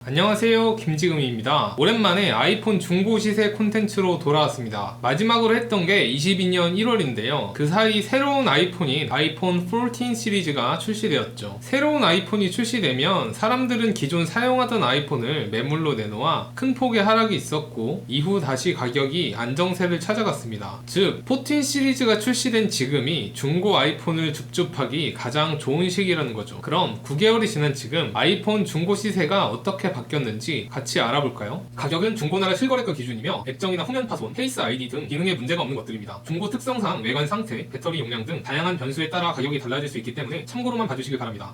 안녕하세요, 김지금입니다. 오랜만에 아이폰 중고 시세 콘텐츠로 돌아왔습니다. 마지막으로 했던 게 22년 1월인데요. 그 사이 새로운 아이폰인 아이폰 14 시리즈가 출시되었죠. 새로운 아이폰이 출시되면 사람들은 기존 사용하던 아이폰을 매물로 내놓아 큰 폭의 하락이 있었고, 이후 다시 가격이 안정세를 찾아갔습니다. 즉, 14 시리즈가 출시된 지금이 중고 아이폰을 줍줍하기 가장 좋은 시기라는 거죠. 그럼 9개월이 지난 지금 아이폰 중고 시세가 어떻게 바뀌었는지 같이 알아볼까요? 가격은 중고나라 실거래가 기준이며 액정이나 후면 파손, 페이스 아이디 등 기능에 문제가 없는 것들입니다. 중고 특성상 외관 상태, 배터리 용량 등 다양한 변수에 따라 가격이 달라질 수 있기 때문에 참고로만 봐주시길 바랍니다.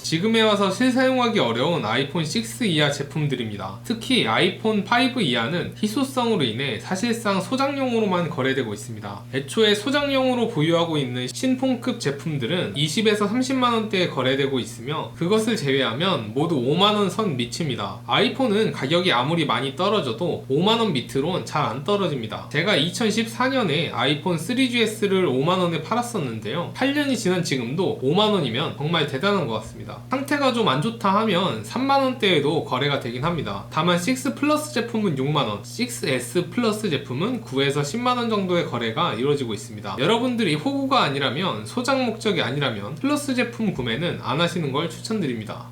지금에 와서 실사용하기 어려운 아이폰 6 이하 제품들입니다. 특히 아이폰 5 이하는 희소성으로 인해 사실상 소장용으로만 거래되고 있습니다. 애초에 소장용으로 보유하고 있는 신폰급 제품들은 20에서 30만원대에 거래되고 있으며, 그것을 제외하면 모두 5만원 선 미칩니다. 아이폰은 가격이 아무리 많이 떨어져도 5만원 밑으론 잘 안 떨어집니다. 제가 2014년에 아이폰 3GS를 5만원에 팔았었는데요. 8년이 지난 지금도 5만원이면 정말 대단한 것 같습니다. 상태가 좀 안 좋다 하면 3만원대에도 거래가 되긴 합니다. 다만 6 플러스 제품은 6만원, 6S 플러스 제품은 9에서 10만원 정도의 거래가 이루어지고 있습니다. 여러분들이 호구가 아니라면, 소장 목적이 아니라면 플러스 제품 구매는 안 하시는 걸 추천드립니다.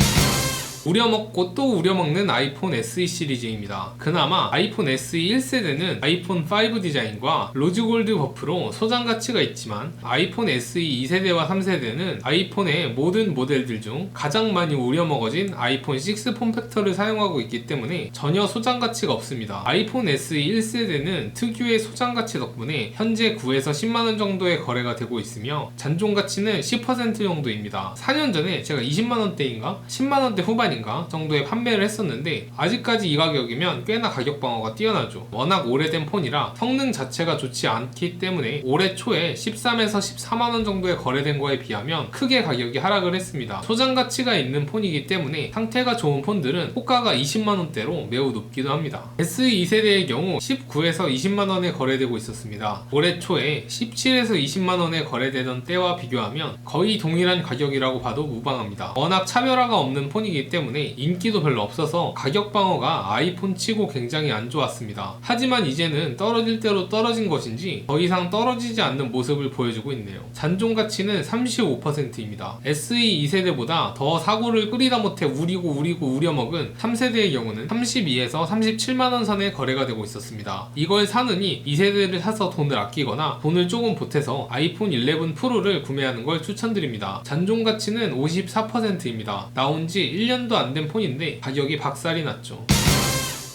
우려먹고 또 우려먹는 아이폰 SE 시리즈입니다. 그나마 아이폰 SE 1세대는 아이폰 5 디자인과 로즈골드 버프로 소장 가치가 있지만, 아이폰 SE 2세대와 3세대는 아이폰의 모든 모델들 중 가장 많이 우려먹어진 아이폰 6 폼팩터를 사용하고 있기 때문에 전혀 소장 가치가 없습니다. 아이폰 SE 1세대는 특유의 소장 가치 덕분에 현재 9에서 10만원 정도의 거래가 되고 있으며, 잔존 가치는 10% 정도입니다. 4년 전에 제가 20만원대인가 10만원대 후반인가 정도에 판매를 했었는데, 아직까지 이 가격이면 꽤나 가격 방어가 뛰어나죠. 워낙 오래된 폰이라 성능 자체가 좋지 않기 때문에 올해 초에 13에서 14만원 정도에 거래된 거에 비하면 크게 가격이 하락을 했습니다. 소장 가치가 있는 폰이기 때문에 상태가 좋은 폰들은 호가가 20만원대로 매우 높기도 합니다. SE 2세대의 경우 19에서 20만원에 거래되고 있었습니다. 올해 초에 17에서 20만원에 거래되던 때와 비교하면 거의 동일한 가격이라고 봐도 무방합니다. 워낙 차별화가 없는 폰이기 때문에 인기도 별로 없어서 가격 방어가 아이폰 치고 굉장히 안 좋았습니다. 하지만 이제는 떨어질 대로 떨어진 것인지 더 이상 떨어지지 않는 모습을 보여주고 있네요. 잔존 가치는 35%입니다. SE 2세대보다 더 사고를 끓이다 못해 우리고 우려먹은 3세대의 경우는 32에서 37만원 선에 거래가 되고 있었습니다. 이걸 사느니 2세대를 사서 돈을 아끼거나 돈을 조금 보태서 아이폰 11 프로를 구매하는 걸 추천드립니다. 잔존 가치는 54%입니다. 나온 지 1년도 안 된 폰인데 가격이 박살이 났죠.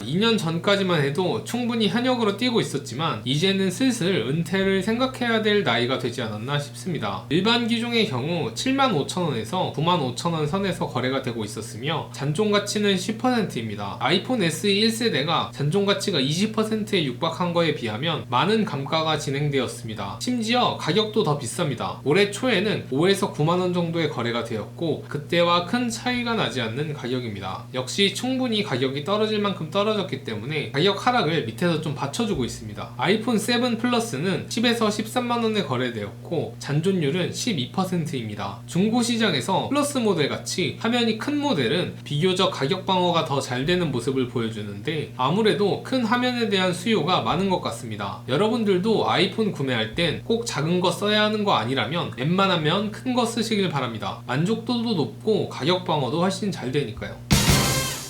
2년 전까지만 해도 충분히 현역으로 뛰고 있었지만, 이제는 슬슬 은퇴를 생각해야 될 나이가 되지 않았나 싶습니다. 일반 기종의 경우 75,000원에서 95,000원 선에서 거래가 되고 있었으며, 잔존 가치는 10%입니다. 아이폰 SE 1세대가 잔존 가치가 20%에 육박한 거에 비하면 많은 감가가 진행되었습니다. 심지어 가격도 더 비쌉니다. 올해 초에는 5에서 9만원 정도의 거래가 되었고, 그때와 큰 차이가 나지 않는 가격입니다. 역시 충분히 가격이 떨어질 만큼 떨어졌기 때문에 가격 하락을 밑에서 좀 받쳐주고 있습니다. 아이폰 7 플러스는 10에서 13만원에 거래되었고, 잔존율은 12%입니다. 중고 시장에서 플러스 모델 같이 화면이 큰 모델은 비교적 가격 방어가 더 잘 되는 모습을 보여주는데, 아무래도 큰 화면에 대한 수요가 많은 것 같습니다. 여러분들도 아이폰 구매할 땐 꼭 작은 거 써야 하는 거 아니라면 웬만하면 큰 거 쓰시길 바랍니다. 만족도도 높고 가격 방어도 훨씬 잘 되니까요.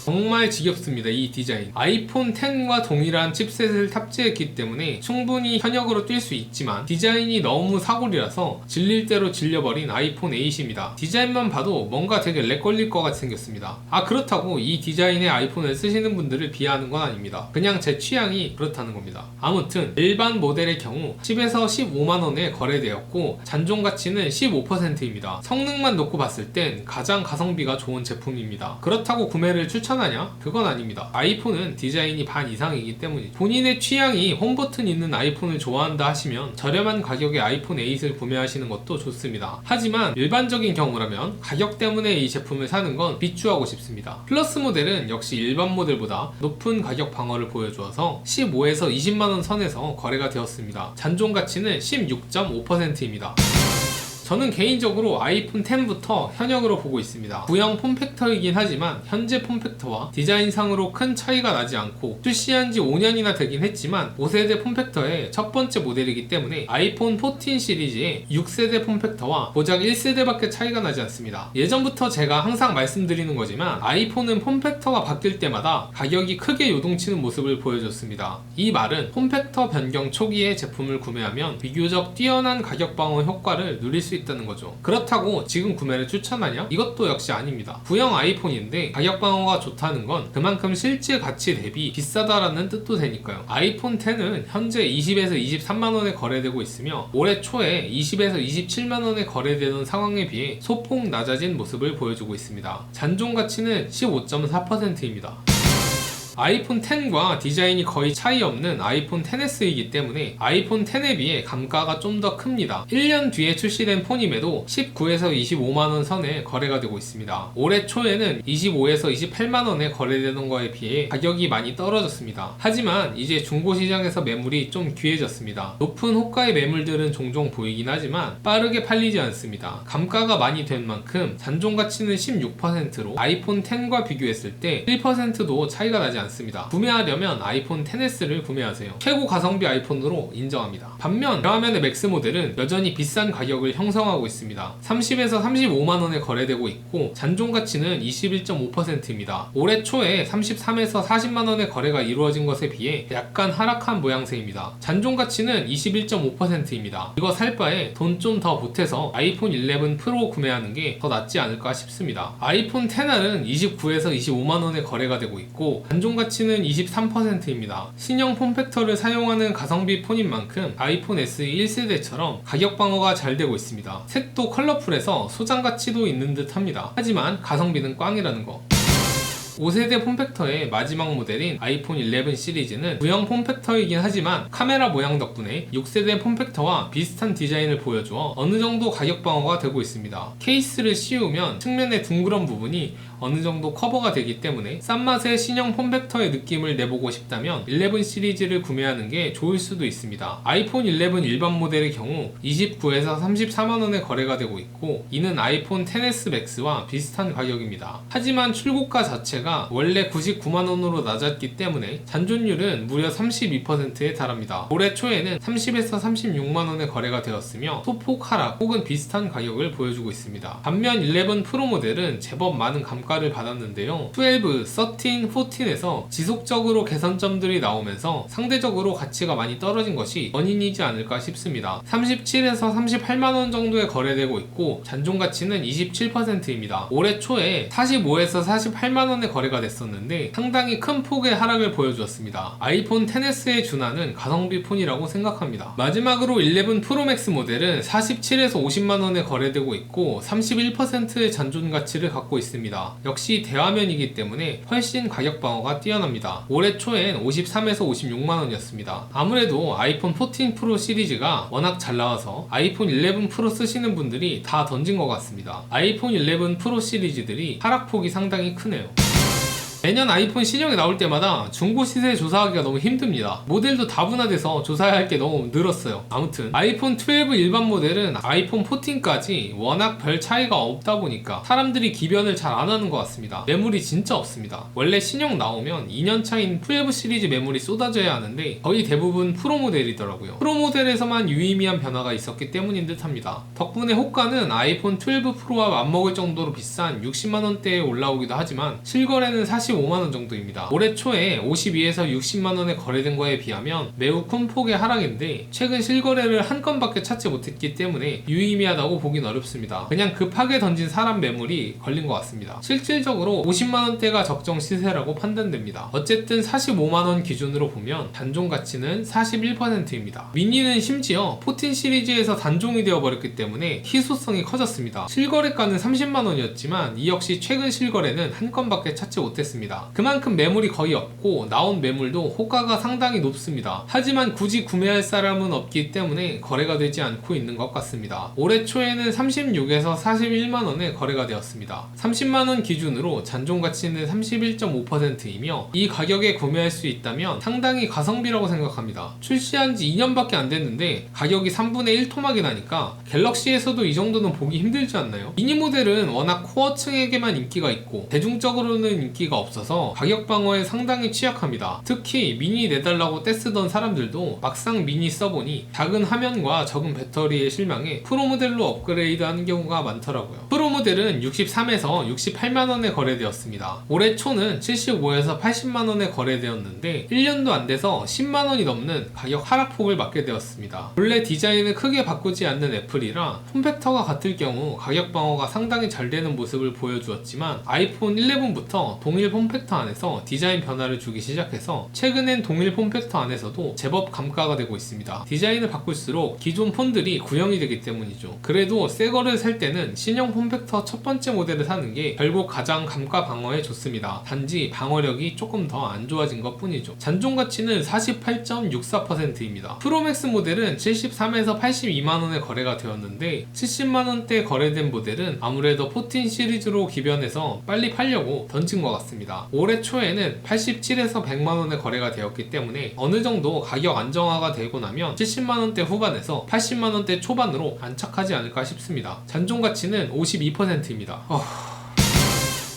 정말 지겹습니다. 이 디자인. 아이폰 10과 동일한 칩셋을 탑재했기 때문에 충분히 현역으로 뛸 수 있지만, 디자인이 너무 사골이라서 질릴 대로 질려버린 아이폰 8입니다. 디자인만 봐도 뭔가 되게 렉 걸릴 것 같이 생겼습니다. 그렇다고 이 디자인의 아이폰을 쓰시는 분들을 비하하는 건 아닙니다. 그냥 제 취향이 그렇다는 겁니다. 아무튼 일반 모델의 경우 10에서 15만원에 거래되었고, 잔존 가치는 15%입니다. 성능만 놓고 봤을 땐 가장 가성비가 좋은 제품입니다. 그렇다고 구매를 추천하냐? 그건 아닙니다. 아이폰은 디자인이 반 이상이기 때문에 본인의 취향이 홈 버튼 있는 아이폰을 좋아한다 하시면 저렴한 가격의 아이폰 8을 구매하시는 것도 좋습니다. 하지만 일반적인 경우라면 가격 때문에 이 제품을 사는 건 비추하고 싶습니다. 플러스 모델은 역시 일반 모델보다 높은 가격 방어를 보여주어서 15에서 20만원 선에서 거래가 되었습니다. 잔존 가치는 16.5%입니다. 저는 개인적으로 아이폰 10부터 현역으로 보고 있습니다. 구형 폼팩터이긴 하지만 현재 폼팩터와 디자인상으로 큰 차이가 나지 않고 출시한 지 5년이나 되긴 했지만 5세대 폼팩터의 첫 번째 모델이기 때문에 아이폰 14 시리즈의 6세대 폼팩터와 고작 1세대밖에 차이가 나지 않습니다. 예전부터 제가 항상 말씀드리는 거지만 아이폰은 폼팩터가 바뀔 때마다 가격이 크게 요동치는 모습을 보여줬습니다. 이 말은 폼팩터 변경 초기에 제품을 구매하면 비교적 뛰어난 가격 방어 효과를 누릴 수 있다는 거죠. 그렇다고 지금 구매를 추천하냐? 이것도 역시 아닙니다. 구형 아이폰인데 가격 방어가 좋다는 건 그만큼 실제 가치 대비 비싸다라는 뜻도 되니까요. 아이폰 10은 현재 20에서 23만원에 거래되고 있으며 올해 초에 20에서 27만원에 거래되는 상황에 비해 소폭 낮아진 모습을 보여주고 있습니다. 잔존 가치는 15.4%입니다. 아이폰 10과 디자인이 거의 차이 없는 아이폰 XS이기 때문에 아이폰 10에 비해 감가가 좀 더 큽니다. 1년 뒤에 출시된 폰임에도 19에서 25만원 선에 거래가 되고 있습니다. 올해 초에는 25에서 28만원에 거래되는 거에 비해 가격이 많이 떨어졌습니다. 하지만 이제 중고시장에서 매물이 좀 귀해졌습니다. 높은 호가의 매물들은 종종 보이긴 하지만 빠르게 팔리지 않습니다. 감가가 많이 된 만큼 잔존 가치는 16%로 아이폰 10과 비교했을 때 1%도 차이가 나지 않습니다. 구매하려면 아이폰 XS를 구매하세요. 최고 가성비 아이폰으로 인정합니다. 반면 대화면의 맥스 모델은 여전히 비싼 가격을 형성하고 있습니다. 30에서 35만원에 거래되고 있고 잔존 가치는 21.5%입니다. 올해 초에 33에서 40만원의 거래가 이루어진 것에 비해 약간 하락한 모양새입니다. 잔존 가치는 21.5%입니다. 이거 살 바에 돈 좀 더 보태서 아이폰 11 프로 구매하는 게 더 낫지 않을까 싶습니다. 아이폰 XR은 29에서 25만원에 거래가 되고 있고 잔존 가치는 23%입니다. 신형 폼팩터를 사용하는 가성비 폰인 만큼 아이폰 SE 1세대처럼 가격 방어가 잘 되고 있습니다. 색도 컬러풀해서 소장 가치도 있는 듯 합니다. 하지만 가성비는 꽝이라는 거. 5세대 폼팩터의 마지막 모델인 아이폰 11 시리즈는 구형 폼팩터이긴 하지만 카메라 모양 덕분에 6세대 폼팩터와 비슷한 디자인을 보여주어 어느 정도 가격 방어가 되고 있습니다. 케이스를 씌우면 측면의 둥그런 부분이 어느 정도 커버가 되기 때문에 싼 맛의 신형 폼팩터의 느낌을 내보고 싶다면 11 시리즈를 구매하는 게 좋을 수도 있습니다. 아이폰 11 일반 모델의 경우 29에서 34만원에 거래가 되고 있고 이는 아이폰 XS 맥스와 비슷한 가격입니다. 하지만 출고가 자체가 원래 99만원으로 낮았기 때문에 잔존율은 무려 32%에 달합니다. 올해 초에는 30에서 36만원에 거래가 되었으며 소폭 하락 혹은 비슷한 가격을 보여주고 있습니다. 반면 11 프로 모델은 제법 많은 감가 를 받았는데요. 12, 13, 14에서 지속적으로 개선점들이 나오면서 상대적으로 가치가 많이 떨어진 것이 원인이지 않을까 싶습니다. 37에서 38만원 정도에 거래되고 있고 잔존 가치는 27%입니다. 올해 초에 45에서 48만원에 거래가 됐었는데 상당히 큰 폭의 하락을 보여주었습니다. 아이폰 XS에 준하는 가성비 폰이라고 생각합니다. 마지막으로 11 프로맥스 모델은 47에서 50만원에 거래되고 있고 31%의 잔존 가치를 갖고 있습니다. 역시 대화면이기 때문에 훨씬 가격 방어가 뛰어납니다. 올해 초엔 53에서 56만원이었습니다. 아무래도 아이폰 14 프로 시리즈가 워낙 잘 나와서 아이폰 11 프로 쓰시는 분들이 다 던진 것 같습니다. 아이폰 11 프로 시리즈들이 하락폭이 상당히 크네요. 매년 아이폰 신형이 나올 때마다 중고 시세 조사하기가 너무 힘듭니다. 모델도 다분화돼서 조사해야 할 게 너무 늘었어요. 아무튼 아이폰 12 일반 모델은 아이폰 14까지 워낙 별 차이가 없다 보니까 사람들이 기변을 잘 안 하는 것 같습니다. 매물이 진짜 없습니다. 원래 신형 나오면 2년 차인 12 시리즈 매물이 쏟아져야 하는데 거의 대부분 프로 모델이더라고요. 프로 모델에서만 유의미한 변화가 있었기 때문인 듯 합니다. 덕분에 호가는 아이폰 12 프로와 맞먹을 정도로 비싼 60만원대에 올라오기도 하지만 실거래는 45만원 정도입니다. 올해 초에 52에서 60만원에 거래된 거에 비하면 매우 큰 폭의 하락인데 최근 실거래를 한 건밖에 찾지 못했기 때문에 유의미하다고 보긴 어렵습니다. 그냥 급하게 던진 사람 매물이 걸린 것 같습니다. 실질적으로 50만원대가 적정 시세라고 판단됩니다. 어쨌든 45만원 기준으로 보면 단종 가치는 41%입니다. 미니는 심지어 14 시리즈에서 단종이 되어버렸기 때문에 희소성이 커졌습니다. 실거래가는 30만원이었지만 이 역시 최근 실거래는 한 건밖에 찾지 못했습니다. 있습니다. 그만큼 매물이 거의 없고 나온 매물도 호가가 상당히 높습니다. 하지만 굳이 구매할 사람은 없기 때문에 거래가 되지 않고 있는 것 같습니다. 올해 초에는 36에서 41만원에 거래가 되었습니다. 30만원 기준으로 잔존 가치는 31.5%이며 이 가격에 구매할 수 있다면 상당히 가성비라고 생각합니다. 출시한 지 2년밖에 안 됐는데 가격이 3분의 1 토막이 나니까 갤럭시에서도 이 정도는 보기 힘들지 않나요? 미니 모델은 워낙 코어층에게만 인기가 있고 대중적으로는 인기가 없어서 가격 방어에 상당히 취약합니다. 특히 미니 내달라고 떼쓰던 사람들도 막상 미니 써보니 작은 화면과 적은 배터리에 실망해 프로 모델로 업그레이드 하는 경우가 많더라고요. 프로 모델은 63에서 68만원에 거래되었습니다. 올해 초는 75에서 80만원에 거래되었는데 1년도 안 돼서 10만원이 넘는 가격 하락폭을 맞게 되었습니다. 원래 디자인을 크게 바꾸지 않는 애플이라 폼팩터가 같을 경우 가격 방어가 상당히 잘 되는 모습을 보여주었지만 아이폰 11부터 동일 폼팩터 안에서 디자인 변화를 주기 시작해서 최근엔 동일 폼팩터 안에서도 제법 감가가 되고 있습니다. 디자인을 바꿀수록 기존 폰들이 구형이 되기 때문이죠. 그래도 새거를 살 때는 신형 폼팩터 첫 번째 모델을 사는 게 결국 가장 감가 방어에 좋습니다. 단지 방어력이 조금 더 안 좋아진 것 뿐이죠. 잔존 가치는 48.64%입니다. 프로맥스 모델은 73에서 82만원에 거래가 되었는데 70만원대 거래된 모델은 아무래도 14 시리즈로 기변해서 빨리 팔려고 던진 것 같습니다. 올해 초에는 87에서 100만원에 거래가 되었기 때문에 어느 정도 가격 안정화가 되고 나면 70만원대 후반에서 80만원대 초반으로 안착하지 않을까 싶습니다. 잔존 가치는 52%입니다.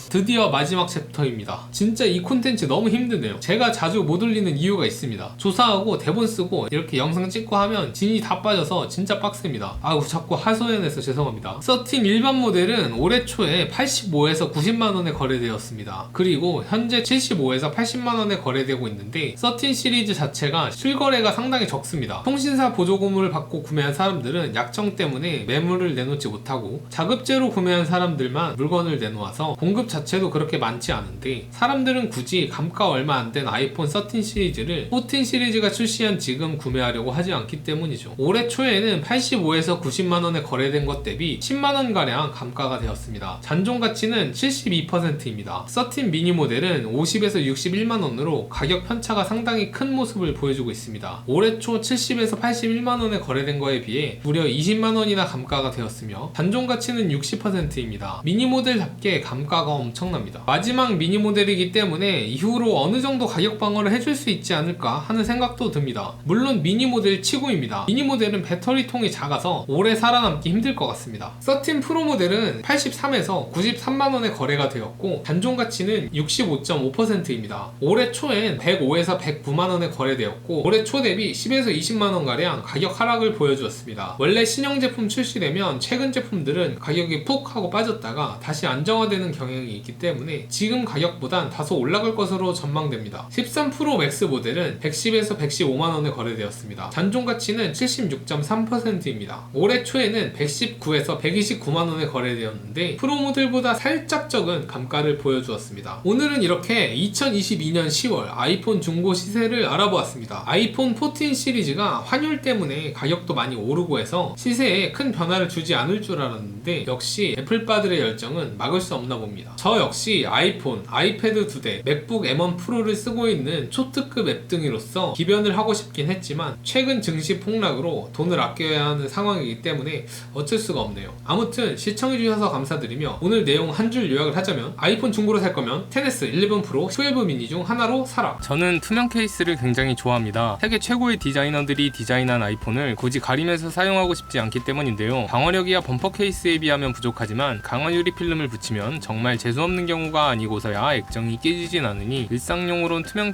드디어 마지막 챕터입니다. 진짜 이 콘텐츠 너무 힘드네요. 제가 자주 못 올리는 이유가 있습니다. 조사하고 대본 쓰고 이렇게 영상 찍고 하면 진이 다 빠져서 진짜 빡셉니다. 아우 자꾸 하소연해서 죄송합니다. 13 일반 모델은 올해 초에 85에서 90만원에 거래되었습니다. 그리고 현재 75에서 80만원에 거래되고 있는데 13 시리즈 자체가 실거래가 상당히 적습니다. 통신사 보조금을 받고 구매한 사람들은 약정 때문에 매물을 내놓지 못하고 자급제로 구매한 사람들만 물건을 내놓아서 공급 자체도 그렇게 많지 않은데 사람들은 굳이 감가 얼마 안 된 아이폰 13 시리즈를 14 시리즈가 출시한 지금 구매하려고 하지 않기 때문이죠. 올해 초에는 85에서 90만원에 거래된 것 대비 10만원가량 감가가 되었습니다. 잔존 가치는 72%입니다. 13 미니 모델은 50에서 61만원으로 가격 편차가 상당히 큰 모습을 보여주고 있습니다. 올해 초 70에서 81만원에 거래된 거에 비해 무려 20만원이나 감가가 되었으며 잔존 가치는 60%입니다. 미니 모델답게 감가가 엄청납니다. 마지막 미니 모델이기 때문에 이후로 어느 정도 가격 방어를 해줄 수 있지 않을까 하는 생각도 듭니다. 물론 미니 모델 치고입니다. 미니 모델은 배터리통이 작아서 오래 살아남기 힘들 것 같습니다. 13 프로 모델은 83에서 93만원에 거래가 되었고 잔존 가치는 65.5%입니다. 올해 초엔 105에서 109만원에 거래되었고 올해 초 대비 10에서 20만원가량 가격 하락을 보여주었습니다. 원래 신형 제품 출시되면 최근 제품들은 가격이 푹 하고 빠졌다가 다시 안정화되는 경향이 있기 때문에 지금 가격보단 다소 올라갈 것으로 전망됩니다. 13 프로 맥스 모델은 110에서 115만원에 거래되었습니다. 잔존 가치는 76.3%입니다. 올해 초에는 119에서 129만원에 거래되었는데 프로 모델보다 살짝 적은 감가를 보여주었습니다. 오늘은 이렇게 2022년 10월 아이폰 중고 시세를 알아보았습니다. 아이폰 14 시리즈가 환율 때문에 가격도 많이 오르고 해서 시세에 큰 변화를 주지 않을 줄 알았는데 역시 애플바들의 열정은 막을 수 없나 봅니다. 저 역시 아이폰, 아이패드 2대, 맥북 M1 프로를 쓰고 있는 초특급 앱등이로서 기변을 하고 싶긴 했지만 최근 증시 폭락으로 돈을 아껴야 하는 상황이기 때문에 어쩔 수가 없네요. 아무튼 시청해주셔서 감사드리며 오늘 내용 한 줄 요약을 하자면 아이폰 중고로 살 거면 XS 11 프로, 12 미니 중 하나로 사라. 저는 투명 케이스를 굉장히 좋아합니다. 세계 최고의 디자이너들이 디자인한 아이폰을 굳이 가리면서 사용하고 싶지 않기 때문인데요. 방어력이야 범퍼 케이스에 비하면 부족하지만 강화 유리 필름을 붙이면 정말 재수없는 경우가 아니고서야 액정이 깨지진 않으니 일상용으론 투명